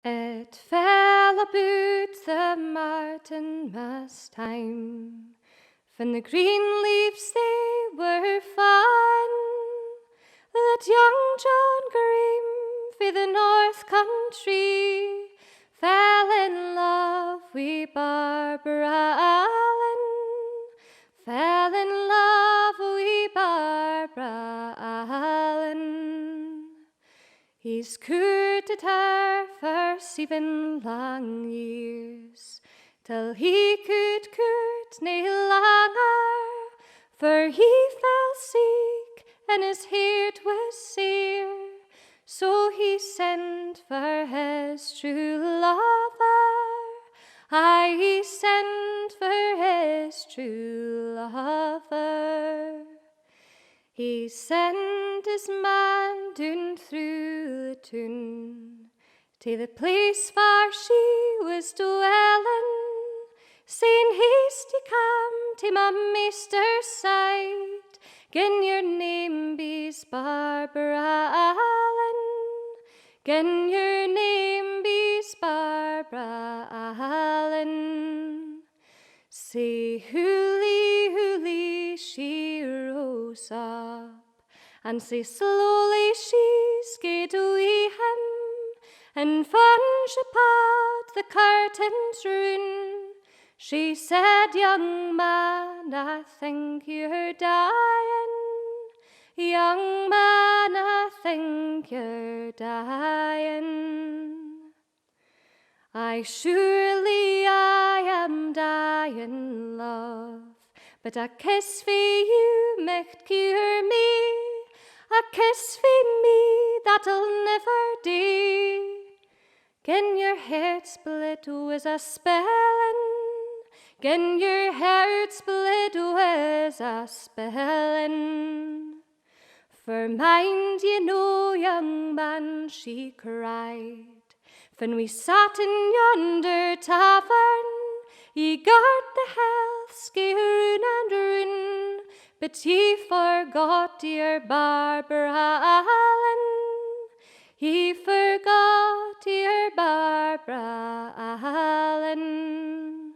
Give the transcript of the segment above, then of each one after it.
It fell about the Martinmas time, when the green leaves they were fine, that young John Graham for the North Country fell in love with Barbara Allan, fell in love with Barbara Allan. He's courted her for 7 long years, till he could court nae longer, for he fell sick and his heart was sere, so he sent for his true lover. Aye, he sent for his true lover. He sent his man down through the town, to the place where she was dwelling, saying, haste ye come to my measter's side, gin your name be's Barbara Allan, gin your name be's Barbara Allan. Say hooly, hooly, she rose up, and say slowly she skaed wi him, and funge apart the curtains round. She said, young man, I think you're dying. Young man, I think you're dying. I surely I am dying, love, but a kiss for you might cure me, a kiss for me that'll never do. Gin your heart split was a spellin', gin your heart split was a spellin'. For mind ye know, young man, she cried, when we sat in yonder tavern, ye guard the health scaroon and roon, but ye forgot dear Barbara Allan, ye forgot dear Barbara Allan.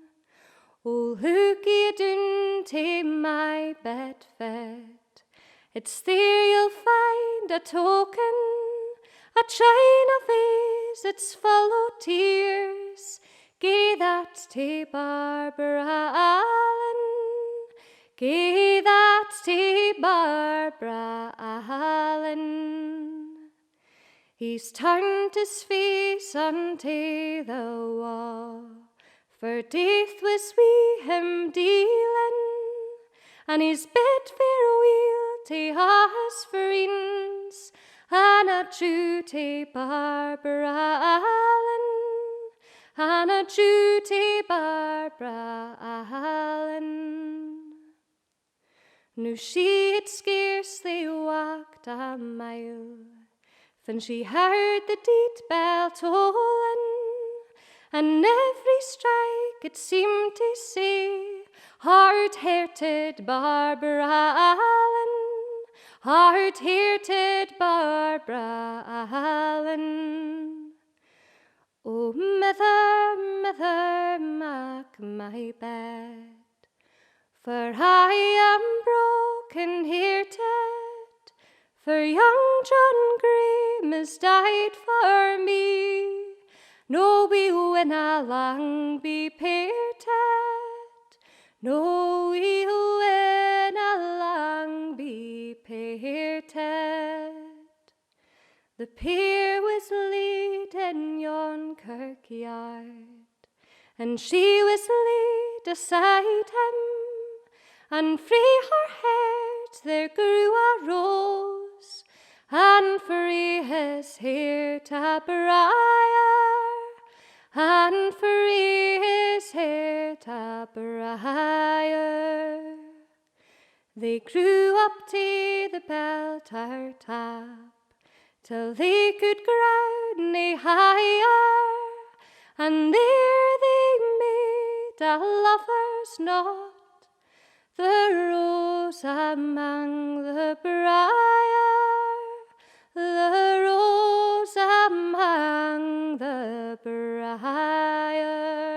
Oh, look ye down to my bedfed, it's there you'll find a token, a china vase, it's full o' tears. Gie that to Barbara Allan, gie that to Barbara Allan. He's turned his face unto the wall, for death was wi him dealing, and he's bid farewell to all his friends, and adieu to Barbara Allan, and adieu to Barbara Allan. Now she had scarcely walked a mile, when she heard the deed bell tolling, and every strike it seemed to say, hard-hearted Barbara Allan, hard-hearted Barbara Allan. Oh, mother, mother, mak my bed, for I am broken-hearted, for young John Graham has died for me. No, we winna long be parted, no, we winna long be parted. The pair was laid in yon kirkyard, and she was laid aside him, and frae her heart there grew a rose, and frae his heart a briar, and frae his heart a briar. They grew up to the belter tap, till they could grow nae higher, and there they made a lover's knot, the rose among the briar, the rose among the briar.